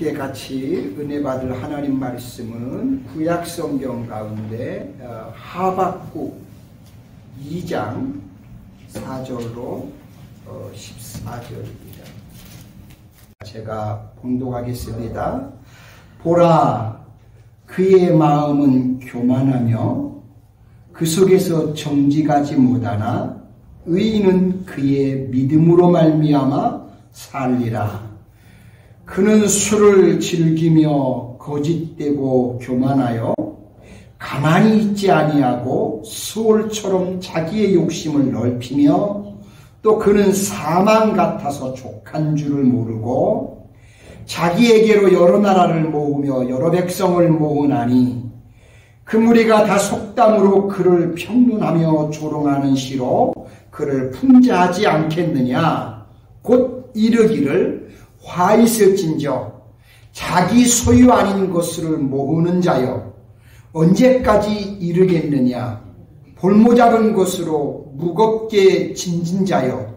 함께 같이 은혜 받을 하나님 말씀은 구약 성경 가운데 하박국 2장 4절로 14절입니다. 제가 봉독하겠습니다. 보라, 그의 마음은 교만하며 그 속에서 정직하지 못하나 의인은 그의 믿음으로 말미암아 살리라. 그는 술을 즐기며 거짓되고 교만하여 가만히 있지 아니하고 수월처럼 자기의 욕심을 넓히며 또 그는 사망 같아서 족한 줄을 모르고 자기에게로 여러 나라를 모으며 여러 백성을 모으나니 그 무리가 다 속담으로 그를 평론하며 조롱하는 시로 그를 풍자하지 않겠느냐. 곧 이르기를 화 있을진저 자기 소유 아닌 것을 모으는 자여 언제까지 이르겠느냐. 볼모잡은 것으로 무겁게 짐진 자여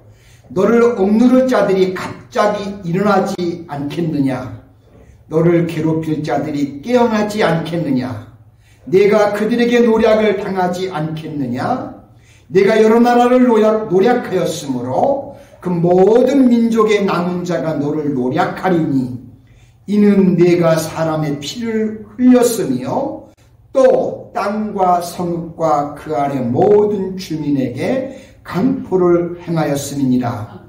너를 억누를 자들이 갑자기 일어나지 않겠느냐. 너를 괴롭힐 자들이 깨어나지 않겠느냐. 내가 그들에게 노략을 당하지 않겠느냐. 내가 여러 나라를 노략하였으므로 그 모든 민족의 남은 자가 너를 노략하리니 이는 내가 사람의 피를 흘렸으며 또 땅과 성읍과 그 안의 모든 주민에게 강포를 행하였음이니라.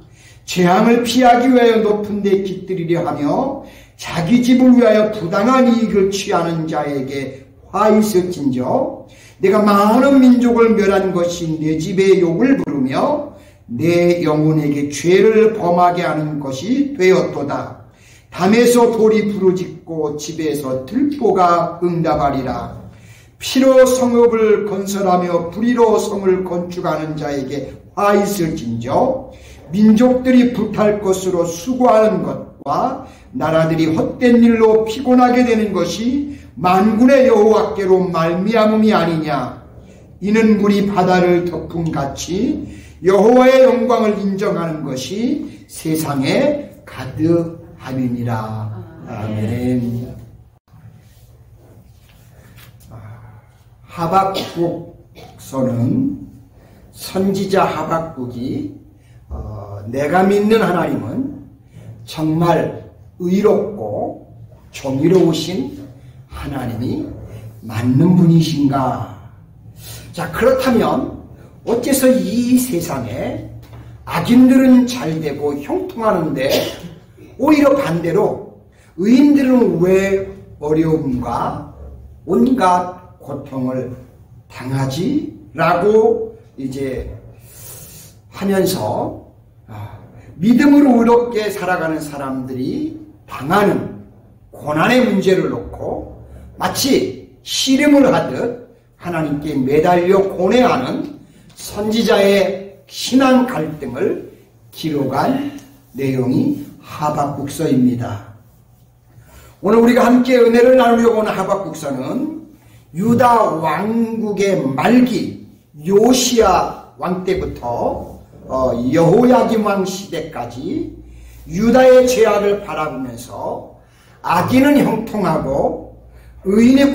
재앙을 피하기 위하여 높은 데 깃들이려 하며 자기 집을 위하여 부당한 이익을 취하는 자에게 화 있을진저 내가 많은 민족을 멸한 것이 내 집의 욕을 부르며 내 영혼에게 죄를 범하게 하는 것이 되었도다. 담에서 돌이 부르짖고 집에서 들보가 응답하리라. 피로 성읍을 건설하며 불의로 성을 건축하는 자에게 화 있을진저 민족들이 불탈 것으로 수고하는 것과 나라들이 헛된 일로 피곤하게 되는 것이 만군의 여호와께로 말미암음이 아니냐. 이는 물이 바다를 덮음같이 여호와의 영광을 인정하는 것이 세상에 가득함이니라. 아멘. 하박국서는 선지자 하박국이 내가 믿는 하나님은 정말 의롭고 정의로우신 하나님이 맞는 분이신가? 자, 그렇다면 어째서 이 세상에 악인들은 잘되고 형통하는데 오히려 반대로 의인들은 왜 어려움과 온갖 고통을 당하지? 라고 이제 하면서 믿음으로 의롭게 살아가는 사람들이 당하는 고난의 문제를 놓고 마치 씨름을 하듯 하나님께 매달려 고뇌하는 선지자의 신앙 갈등을 기록한 내용이 하박국서입니다. 오늘 우리가 함께 은혜를 나누려고 하는 하박국서는 유다 왕국의 말기 요시야 왕 때부터 여호야김 왕 시대까지 유다의 죄악을 바라보면서 악인은 형통하고 의인이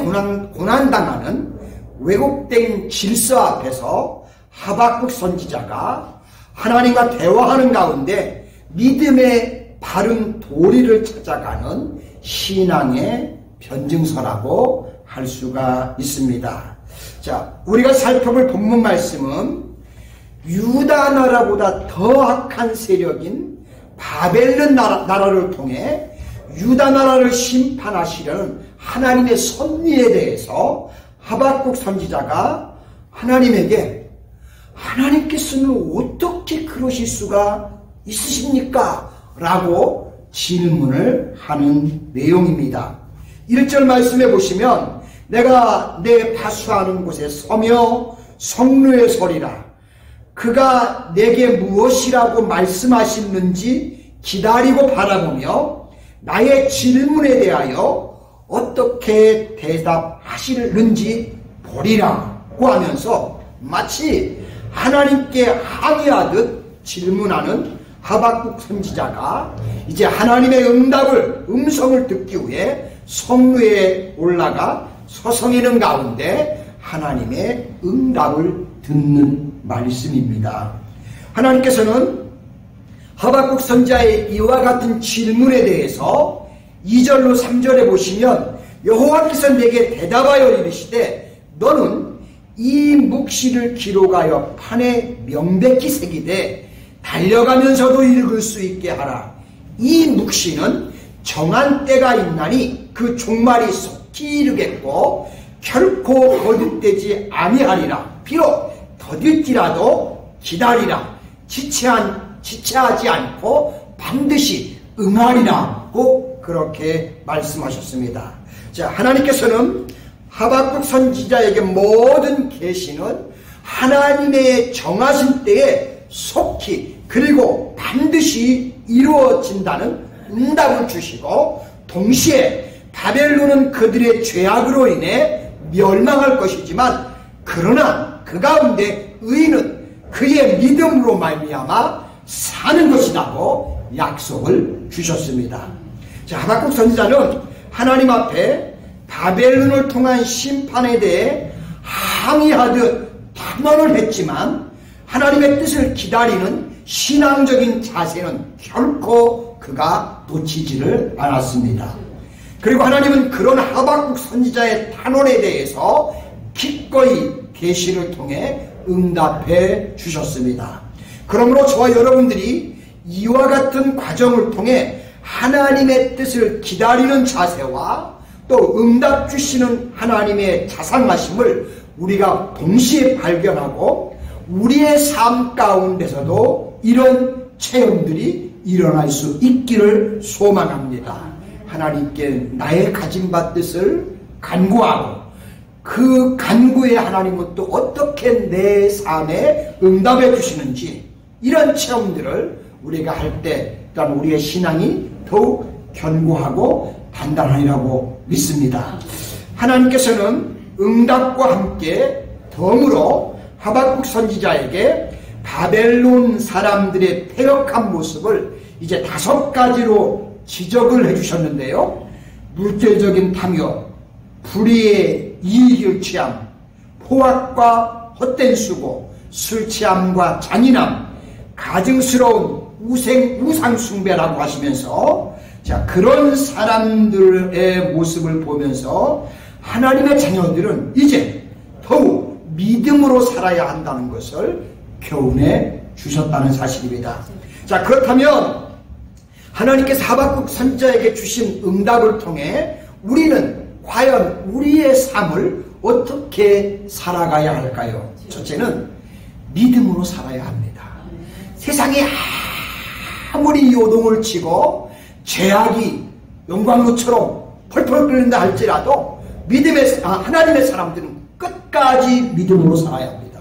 고난당하는 왜곡된 질서 앞에서 하박국 선지자가 하나님과 대화하는 가운데 믿음의 바른 도리를 찾아가는 신앙의 변증서라고 할 수가 있습니다. 자, 우리가 살펴볼 본문 말씀은 유다 나라보다 더 악한 세력인 바벨론 나라를 통해 유다 나라를 심판하시려는 하나님의 섭리에 대해서 하박국 선지자가 하나님에게 하나님께서는 어떻게 그러실 수가 있으십니까? 라고 질문을 하는 내용입니다. 1절 말씀해 보시면 내가 내 파수하는 곳에 서며 성루에 서리라. 그가 내게 무엇이라고 말씀하시는지 기다리고 바라보며 나의 질문에 대하여 어떻게 대답하시는지 보리라고 하면서 마치 하나님께 항의하듯 질문하는 하박국 선지자가 이제 하나님의 음성을 듣기 위해 성루에 올라가 서성이는 가운데 하나님의 응답을 듣는 말씀입니다. 하나님께서는 하박국 선지자의 이와 같은 질문에 대해서 2절로 3절에 보시면 여호와께서 내게 대답하여 이르시되 너는 이 묵시를 기록하여 판에 명백히 새기되 달려가면서도 읽을 수 있게 하라. 이 묵시는 정한 때가 있나니 그 종말이 속히 이르겠고 결코 거듭되지 아니하리라. 비록 더딜지라도 기다리라. 지체하지 않고 반드시 응하리라고 그렇게 말씀하셨습니다. 자, 하나님께서는 하박국 선지자에게 모든 계시는 하나님의 정하신 때에 속히 그리고 반드시 이루어진다는 응답을 주시고 동시에 바벨론은 그들의 죄악으로 인해 멸망할 것이지만 그러나 그 가운데 의인은 그의 믿음으로 말미암아 사는 것이라고 약속을 주셨습니다. 자, 하박국 선지자는 하나님 앞에 바벨론을 통한 심판에 대해 항의하듯 단언을 했지만 하나님의 뜻을 기다리는 신앙적인 자세는 결코 그가 놓치지를 않았습니다. 그리고 하나님은 그런 하박국 선지자의 단언에 대해서 기꺼이 계시를 통해 응답해 주셨습니다. 그러므로 저와 여러분들이 이와 같은 과정을 통해 하나님의 뜻을 기다리는 자세와 또 응답 주시는 하나님의 자상하심을 우리가 동시에 발견하고 우리의 삶 가운데서도 이런 체험들이 일어날 수 있기를 소망합니다. 하나님께 나의 가진 바 뜻을 간구하고 그 간구에 하나님은 또 어떻게 내 삶에 응답해 주시는지 이런 체험들을 우리가 할 때 일단 우리의 신앙이 더욱 견고하고 단단하리라고 믿습니다. 하나님께서는 응답과 함께 덤으로 하박국 선지자에게 바벨론 사람들의 패역한 모습을 이제 5가지로 지적을 해주셨는데요. 물질적인 탐욕, 불의의 이익을 취함, 포악과 헛된 수고, 술 취함과 잔인함, 가증스러운 우상 숭배라고 하시면서 자, 그런 사람들의 모습을 보면서 하나님의 자녀들은 이제 더욱 믿음으로 살아야 한다는 것을 교훈해 주셨다는 사실입니다. 자, 그렇다면 하나님께서 하박국 선지자에게 주신 응답을 통해 우리는 과연 우리의 삶을 어떻게 살아가야 할까요? 첫째는 믿음으로 살아야 합니다. 세상에 아무리 요동을 치고 죄악이 영광로처럼 펄펄 끓는다 할지라도 하나님의 사람들은 끝까지 믿음으로 살아야 합니다.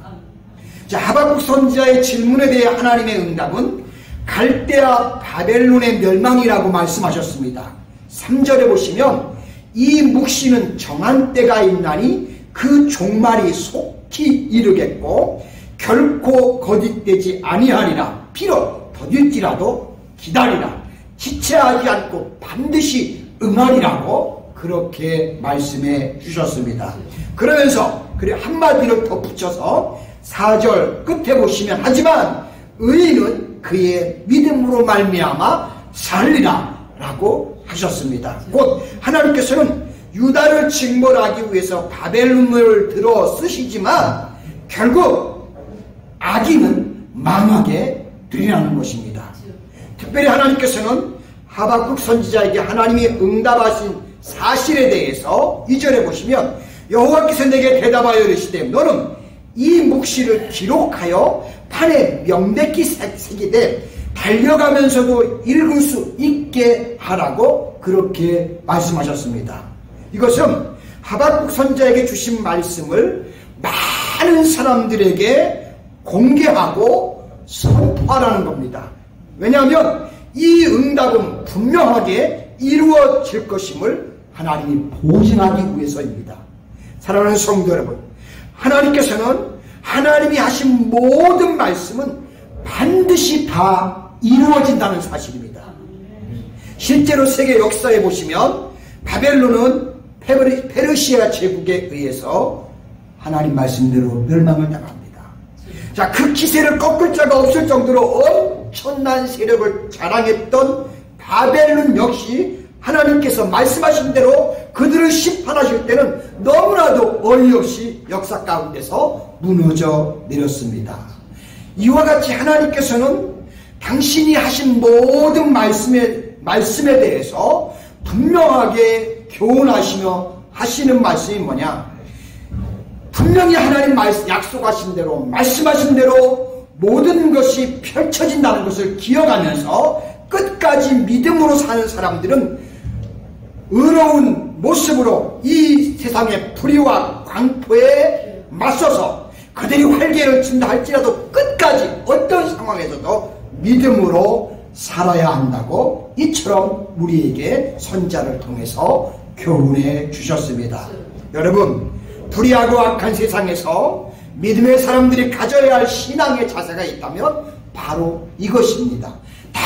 자, 하박국 선지자의 질문에 대해 하나님의 응답은 갈대아 바벨론의 멸망이라고 말씀하셨습니다. 3절에 보시면 이 묵시는 정한 때가 있나니 그 종말이 속히 이르겠고 결코 거짓되지 아니하리라. 비록 더딜지라도 기다리라. 지체하지 않고 반드시 응하리라고 그렇게 말씀해 주셨습니다. 그러면서 한마디를 덧붙여서 4절 끝에 보시면 하지만 의인은 그의 믿음으로 말미암아 살리라 라고 하셨습니다. 곧 하나님께서는 유다를 징벌하기 위해서 바벨론을 들어 쓰시지만 결국 악인은 망하게 되리라는 것입니다. 특별히 하나님께서는 하박국 선지자에게 하나님이 응답하신 사실에 대해서 2절에 보시면 여호와께서 내게 대답하여 이르시되 너는 이 묵시를 기록하여 판에 명백히 새기되 달려가면서도 읽을 수 있게 하라고 그렇게 말씀하셨습니다. 이것은 하박국 선지자에게 주신 말씀을 많은 사람들에게 공개하고 선포하라는 겁니다. 왜냐하면 이 응답은 분명하게 이루어질 것임을 하나님이 보증하기 위해서입니다. 사랑하는 성도 여러분, 하나님께서는 하나님이 하신 모든 말씀은 반드시 다 이루어진다는 사실입니다. 실제로 세계 역사에 보시면 바벨론은 페르시아 제국에 의해서 하나님 말씀대로 멸망을 당합니다. 자, 그 기세를 꺾을 자가 없을 정도로 엄청난 세력을 자랑했던 바벨론 역시 하나님께서 말씀하신 대로 그들을 심판하실 때는 너무나도 어이없이 역사 가운데서 무너져 내렸습니다. 이와 같이 하나님께서는 당신이 하신 모든 말씀에 대해서 분명하게 교훈하시며 하시는 말씀이 뭐냐? 분명히 하나님 약속하신 대로 말씀하신 대로 모든 것이 펼쳐진다는 것을 기억하면서 끝까지 믿음으로 사는 사람들은 의로운 모습으로 이 세상의 불의와 광포에 맞서서 그들이 활개를 친다 할지라도 끝까지 어떤 상황에서도 믿음으로 살아야 한다고 이처럼 우리에게 선자를 통해서 교훈해 주셨습니다. 여러분, 불의하고 악한 세상에서 믿음의 사람들이 가져야 할 신앙의 자세가 있다면 바로 이것입니다. 다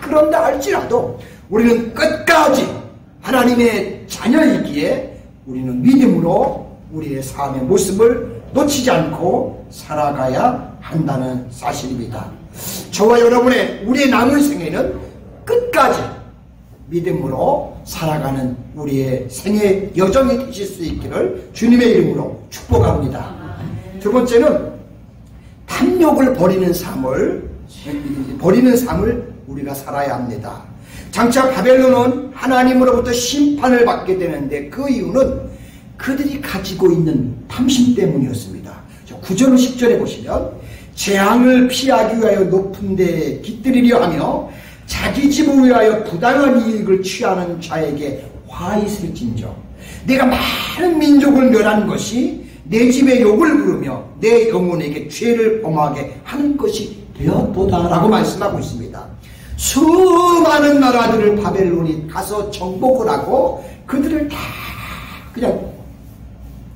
그런다 할지라도 우리는 끝까지 하나님의 자녀이기에 우리는 믿음으로 우리의 삶의 모습을 놓치지 않고 살아가야 한다는 사실입니다. 저와 여러분의 우리의 남은 생애는 끝까지 믿음으로 살아가는 우리의 생애 여정이 되실 수 있기를 주님의 이름으로 축복합니다. 두 번째는 탐욕을 버리는 삶을 우리가 살아야 합니다. 장차 바벨론은 하나님으로부터 심판을 받게 되는데 그 이유는 그들이 가지고 있는 탐심 때문이었습니다. 9절 10절에 보시면 재앙을 피하기 위하여 높은 데에 깃들이려 하며 자기 집을 위하여 부당한 이익을 취하는 자에게 화 있을진저 내가 많은 민족을 멸한 것이 내 집에 욕을 부르며 내 영혼에게 죄를 범하게 하는 것이 되었도다 라고 말씀하고 있습니다. 수많은 나라들을 바벨론이 가서 정복을 하고 그들을 다 그냥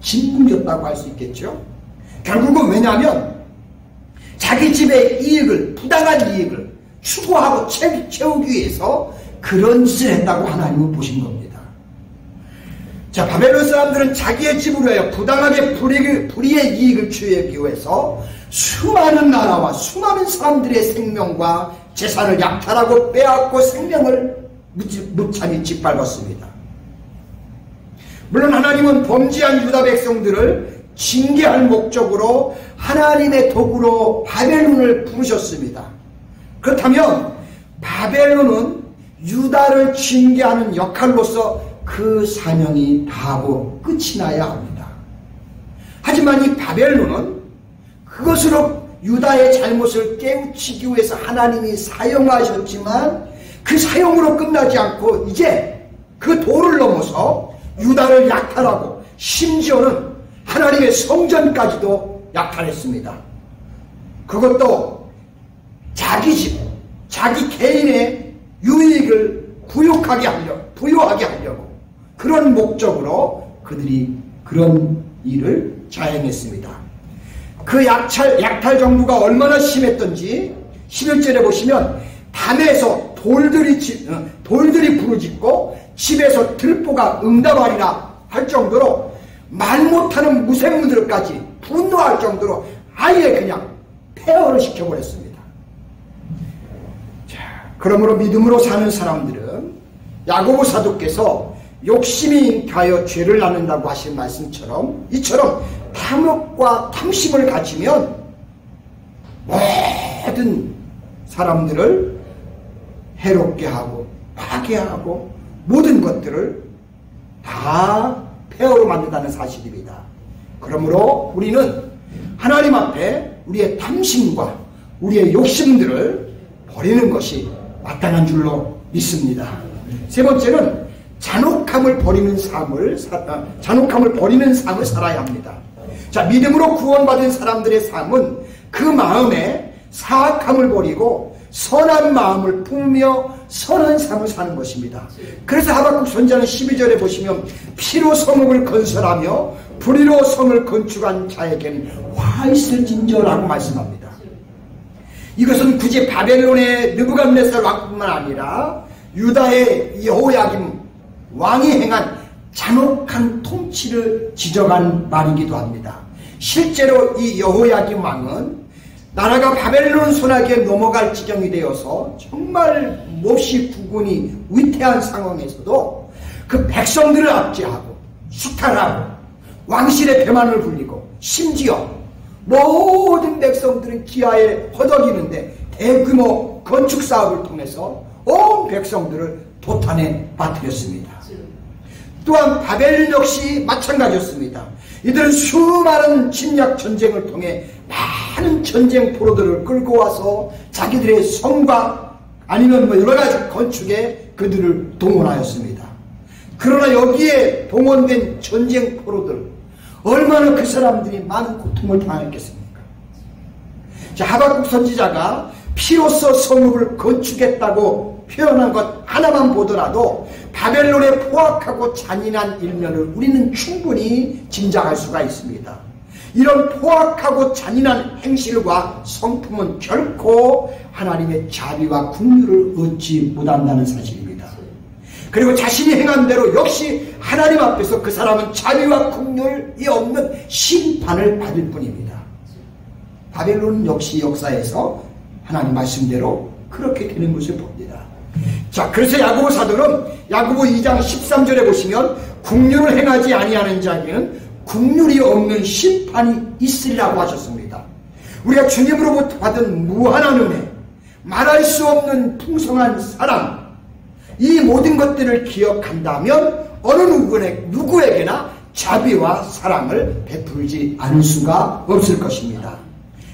짓뭉겼다고 할 수 있겠죠. 결국은 왜냐하면 자기 집의 이익을, 부당한 이익을 추구하고 채우기 위해서 그런 짓을 했다고 하나님은 보신 겁니다. 자, 바벨론 사람들은 자기의 집을 위하여 부당하게 불의의 이익을 취하기 위해서 수많은 나라와 수많은 사람들의 생명과 재산을 약탈하고 빼앗고 생명을 무참히 짓밟았습니다. 물론 하나님은 범죄한 유다 백성들을 징계할 목적으로 하나님의 도구로 바벨론을 부르셨습니다. 그렇다면 바벨론은 유다를 징계하는 역할로서 그 사명이 다하고 끝이 나야 합니다. 하지만 이 바벨론은 그것으로 유다의 잘못을 깨우치기 위해서 하나님이 사용하셨지만 그 사용으로 끝나지 않고 이제 그 도를 넘어서 유다를 약탈하고 심지어는 하나님의 성전까지도 약탈했습니다. 그것도 자기 집, 자기 개인의 유익을 부유하게 하려고 그런 목적으로 그들이 그런 일을 자행했습니다. 그 약탈 정도가 얼마나 심했던지 11절에 보시면 담에서 돌들이 부르짖고 집에서 들보가 응답하리라 할 정도로 말 못하는 무생물들까지 분노할 정도로 아예 그냥 폐허를 시켜버렸습니다. 자, 그러므로 믿음으로 사는 사람들은 야고보 사도께서 욕심이 잉태하여 죄를 낳는다고 하신 말씀처럼 이처럼 탐욕과 탐심을 가지면 모든 사람들을 해롭게 하고 파괴하고 모든 것들을 다 폐허로 만든다는 사실입니다. 그러므로 우리는 하나님 앞에 우리의 탐심과 우리의 욕심들을 버리는 것이 마땅한 줄로 믿습니다. 세 번째는 잔혹함을 버리는 삶을 살아야 합니다. 자, 믿음으로 구원받은 사람들의 삶은 그 마음에 사악함을 버리고 선한 마음을 품으며 선한 삶을 사는 것입니다. 그래서 하박국 선지자는 12절에 보시면 피로 성읍을 건설하며 불의로 성을 건축한 자에게는 화 있을진저라고 말씀합니다. 이것은 굳이 바벨론의 느부갓네살 왕뿐만 아니라 유다의 여호야김 왕이 행한 잔혹한 통치를 지적한 말이기도 합니다. 실제로 이 여호야김 왕은 나라가 바벨론 손아귀에 넘어갈 지경이 되어서 정말 몹시 국군이 위태한 상황에서도 그 백성들을 압제하고 수탈하고 왕실의 배만을 불리고 심지어 모든 백성들은 기아에 허덕이는데 대규모 건축 사업을 통해서 온 백성들을 도탄에 빠뜨렸습니다. 또한 바벨론 역시 마찬가지였습니다. 이들은 수많은 침략 전쟁을 통해 많은 전쟁 포로들을 끌고 와서 자기들의 성과 아니면 여러 가지 건축에 그들을 동원하였습니다. 그러나 여기에 동원된 전쟁 포로들, 얼마나 그 사람들이 많은 고통을 당했겠습니까? 자, 하박국 선지자가 피로써 성읍을 건축했다고 표현한 것 하나만 보더라도 바벨론의 포악하고 잔인한 일면을 우리는 충분히 짐작할 수가 있습니다. 이런 포악하고 잔인한 행실과 성품은 결코 하나님의 자비와 긍휼을 얻지 못한다는 사실입니다. 그리고 자신이 행한 대로 역시 하나님 앞에서 그 사람은 자비와 긍휼이 없는 심판을 받을 뿐입니다. 바벨론 역시 역사에서 하나님 말씀대로 그렇게 되는 것을 봅니다. 자, 그래서 야고보 사도는 야고보 2장 13절에 보시면 긍휼을 행하지 아니하는 자에게는 긍휼이 없는 심판이 있으리라고 하셨습니다. 우리가 주님으로부터 받은 무한한 은혜, 말할 수 없는 풍성한 사랑, 이 모든 것들을 기억한다면 어느 누구에게나 자비와 사랑을 베풀지 않을 수가 없을 것입니다.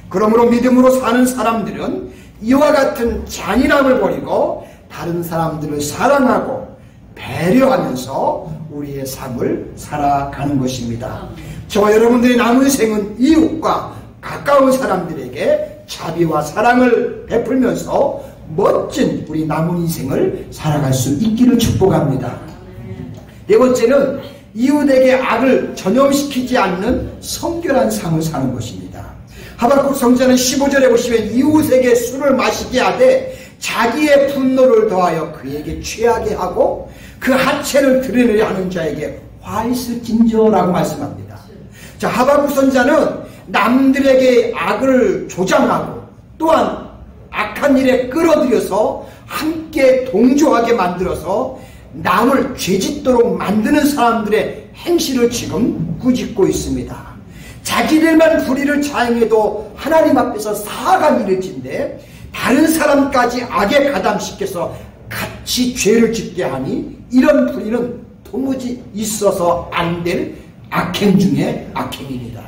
그러므로 믿음으로 사는 사람들은 이와 같은 잔인함을 버리고 다른 사람들을 사랑하고 배려하면서 우리의 삶을 살아가는 것입니다. 저와 여러분들의 남은 생은 이웃과 가까운 사람들에게 자비와 사랑을 베풀면서 멋진 우리 남은 인생을 살아갈 수 있기를 축복합니다. 네 번째는 이웃에게 악을 전염시키지 않는 성결한 삶을 사는 것입니다. 하박국 성자는 15절에 보시면 이웃에게 술을 마시게 하되 자기의 분노를 더하여 그에게 취하게 하고 그 하체를 드러내려 하는 자에게 화 있을진저라고 말씀합니다. 자, 하박국 선자는 남들에게 악을 조장하고 또한 악한 일에 끌어들여서 함께 동조하게 만들어서 남을 죄짓도록 만드는 사람들의 행실을 지금 꾸짖고 있습니다. 자기들만 불의를 자행해도 하나님 앞에서 사악한 일을 짓는데 다른 사람까지 악에 가담시켜서 같이 죄를 짓게 하니 이런 불의는 도무지 있어서 안 될 악행 중에 악행입니다.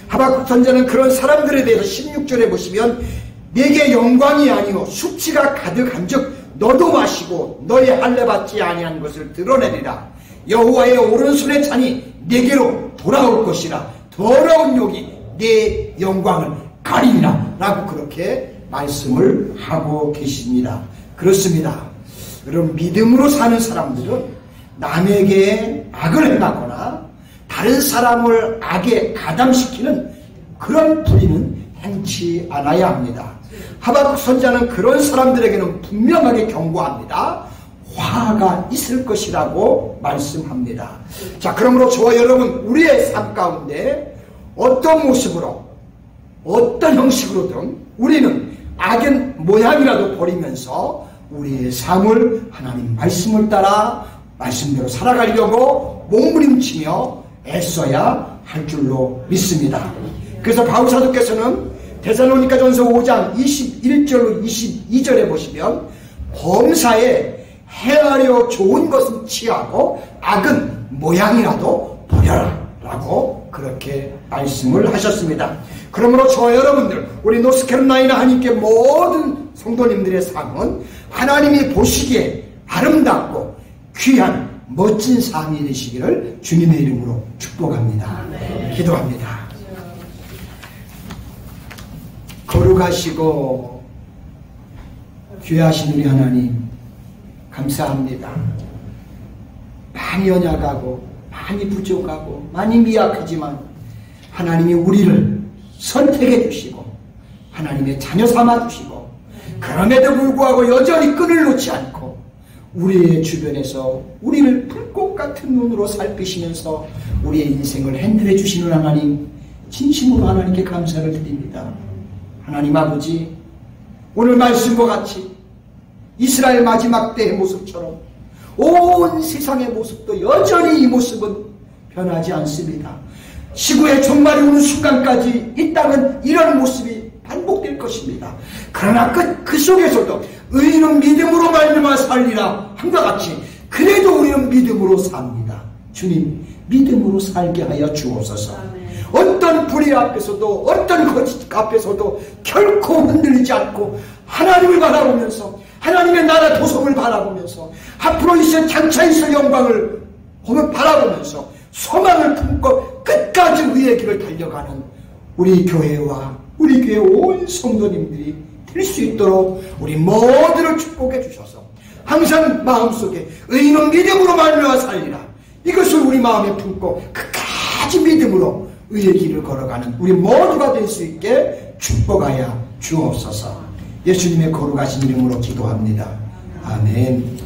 하박국 선자는 그런 사람들에 대해서 16절에 보시면 내게 영광이 아니오 수치가 가득한 즉 너도 마시고 너의 할례 받지 아니한 것을 드러내리라. 여호와의 오른손에 찬이 내게로 돌아올 것이라. 더러운 욕이 내 영광을 가리리라 라고 그렇게 말씀을 하고 계십니다. 그렇습니다. 여러분, 믿음으로 사는 사람들은 남에게 악을 행하거나 다른 사람을 악에 가담시키는 그런 불의는 행치 않아야 합니다. 하박국 선자는 그런 사람들에게는 분명하게 경고합니다. 화가 있을 것이라고 말씀합니다. 자, 그러므로 저와 여러분, 우리의 삶 가운데 어떤 모습으로 어떤 형식으로든 우리는 악의 모양이라도 버리면서 우리의 삶을 하나님 말씀을 따라 말씀대로 살아가려고 몸부림치며 애써야 할 줄로 믿습니다. 그래서 바울 사도께서는 데살로니가전서 5장 21절로 22절에 보시면 범사에 행하려 좋은 것은 취하고 악은 모양이라도 버려라 라고 그렇게 말씀을 하셨습니다. 그러므로 저와 여러분들, 우리 노스캐롤라이나 하나님께 모든 성도님들의 삶은 하나님이 보시기에 아름답고 귀한 멋진 삶이 되시기를 주님의 이름으로 축복합니다. 기도합니다. 거룩하시고 귀하신 우리 하나님, 감사합니다. 많이 연약하고 많이 부족하고 많이 미약하지만 하나님이 우리를 선택해 주시고 하나님의 자녀 삼아주시고, 그럼에도 불구하고 여전히 끈을 놓지 않고 우리의 주변에서 우리를 불꽃 같은 눈으로 살피시면서 우리의 인생을 핸들해 주시는 하나님, 진심으로 하나님께 감사를 드립니다. 하나님 아버지, 오늘 말씀과 같이 이스라엘 마지막 때의 모습처럼 온 세상의 모습도 여전히 이 모습은 변하지 않습니다. 지구의 종말이 오는 순간까지 이 땅은 이런 모습이 반복될 것입니다. 그러나 그 속에서도 의인은 믿음으로 말미암아 살리라 한것 같이 그래도 우리는 믿음으로 삽니다. 주님, 믿음으로 살게 하여 주옵소서. 어떤 불의 앞에서도 어떤 거짓 앞에서도 결코 흔들리지 않고 하나님을 바라보면서 하나님의 나라 도성을 바라보면서 앞으로 있을 장차 있을 영광을 바라보면서 소망을 품고 끝까지 의의 길을 달려가는 우리 교회와 우리 교회 온 성도님들이 될 수 있도록 우리 모두를 축복해 주셔서 항상 마음속에 의인은 믿음으로 말미암아 살리라, 이것을 우리 마음에 품고 끝까지 믿음으로 의의 길을 걸어가는 우리 모두가 될 수 있게 축복하여 주옵소서. 예수님의 거룩하신 이름으로 기도합니다. 아멘.